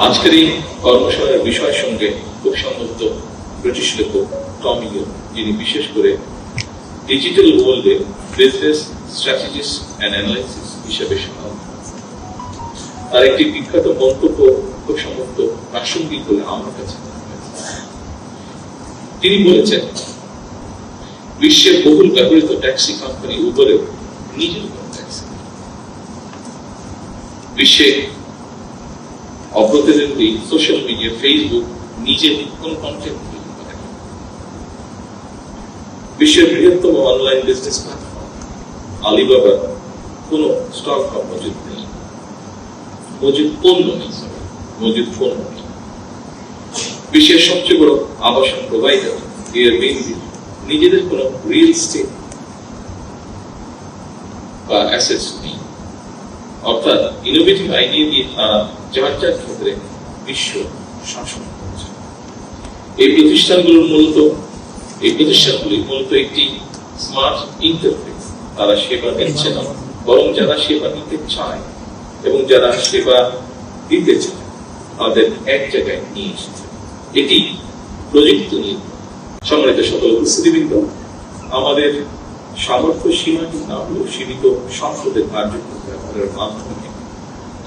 আজকের এই কর্মশালার বিষয়ের সঙ্গে খুব সম্মত ব্রিটিশ লেখক টম ইয়ং, যিনি বিশেষ করে ডিজিটাল ওয়ার্ল্ডে বিজনেস স্ট্র্যাটেজিস এন্ড অ্যানালাইসিস হিসেবে স্বনামধন্য। তার একটি বিখ্যাত মন্তব্য খুব সম্মত প্রাসঙ্গিক বলে আমার কাছে তিনি বলেছেন, বিশ্বের বহুল ব্যবহৃত ট্যাক্সি কোম্পানি উবরের নিজের কোনো ট্যাক্সি, বিশ্বে অপ্রতিদ্বন্দ্বী সোশ্যাল মিডিয়া ফেসবুক নিজের কোন কন্টেন্ট তৈরি করে না, বিশ্বের বৃহত্তম অনলাইন বিজনেস প্ল্যাটফর্ম আলিবাবার কোন স্টক মজুদ নেই, মজুদ পণ্য নেই, মজুদ পণ্য নেই। বিশ্বের সবচেয়ে বড় আবাসন প্রোভাইডার এয়ারবিএনবি নিজেদের কোন রিয়েল এস্টেট বা অ্যাসেটস নেই। অর্থাৎ ইনোভেটিভ আইডিয়া দিয়ে তারা যার যার ক্ষেত্রে বিশ্ব শাসন করছে। এই প্রতিষ্ঠানগুলি মূলত একটি স্মার্ট ইন্টারফেস। তারা সেবা দিচ্ছে না, বরং যারা সেবা নিতে চায় এবং যারা সেবা দিতে চায় তাদের এক জায়গায় নিয়ে এসেছে। এটি প্রযুক্তি নিয়ে। সম্মানিত সকল উপস্থিতিবৃন্দ, আমাদের সামর্থ্য সীমাটি না হলেও সীমিত সংসদের কার্যক্রম ব্যবহারের মাধ্যমে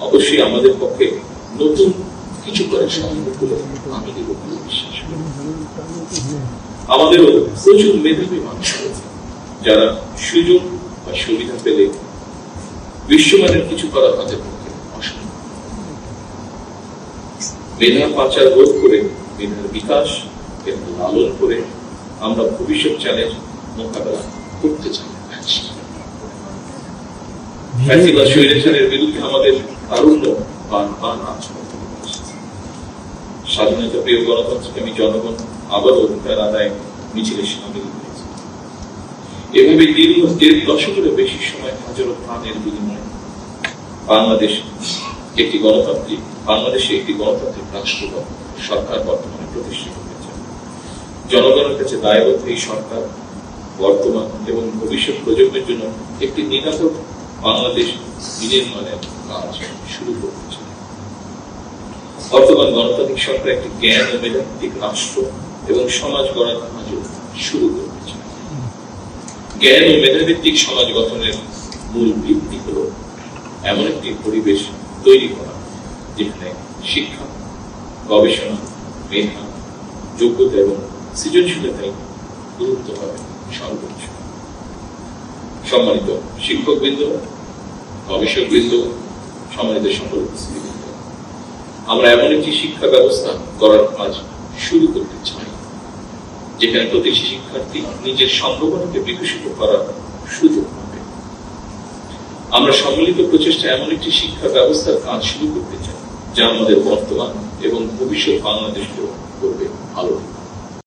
অবশ্যই আমাদের পক্ষে নতুন কিছু করে সম্ভব বলে আমি বিশ্বাস করি। আমাদেরও প্রচুর মেধাবী মানুষ রয়েছে যারা সুযোগ বা সুবিধা পেলে বিশ্বমানের কিছু করা তাদের পক্ষে অসম্ভব। মেধার পাচার রোধ করে মেধার বিকাশ এবং লালন করে আমরা ভবিষ্যৎ চ্যালেঞ্জ মোকাবেলা করতে চাই। স্বৈরাচারের বিরুদ্ধে আমাদের তারুণ্য স্বাধীনতা প্রিয় গণতন্ত্রকামী জনগণ আবারও অধিকার আদায় মিছিলে সামিল হয়েছে। এভাবে দীর্ঘ 1.5 দশকেরও বেশি সময় হাজারো প্রাণের বিনিময়ে বাংলাদেশে একটি গণতান্ত্রিক রাষ্ট্র সরকার বর্তমানে প্রতিষ্ঠিত হয়েছে। জনগণের কাছে দায়বদ্ধ এই সরকার বর্তমান এবং ভবিষ্যৎ প্রজন্মের জন্য একটি নিরাপদ বাংলাদেশ বিনির্মাণের কাজ শুরু করেছে। বর্তমান গণতান্ত্রিক সরকার একটি জ্ঞান ও মেধাভিত্তিক রাষ্ট্র এবং সমাজ গড়ার কাজও শুরু করেছে। জ্ঞান ও মেধাভিত্তিক সমাজ গঠনের মূল ভিত্তি হল এমন একটি পরিবেশ তৈরি করা যেখানে শিক্ষা, গবেষণা, মেধা, যোগ্যতা এবং সৃজনশীলতায় গুরুত্ব পাবে সর্বোচ্চ। সম্মানিত শিক্ষকবৃন্দ, গবেষকবৃন্দ, সম্মানিত সকল উপস্থিতিবৃন্দ, আমরা এমন একটি শিক্ষা ব্যবস্থা করার কাজ শুরু করতে চাই যেখানে প্রতিটি শিক্ষার্থী নিজের সম্ভাবনাকে বিকশিত করার সুযোগ পাবে। আমরা সম্মিলিত প্রচেষ্টা এমন একটি শিক্ষা ব্যবস্থার কাজ শুরু করতে চাই যা আমাদের বর্তমান এবং ভবিষ্যৎ বাংলাদেশকে করবে আলোকিত।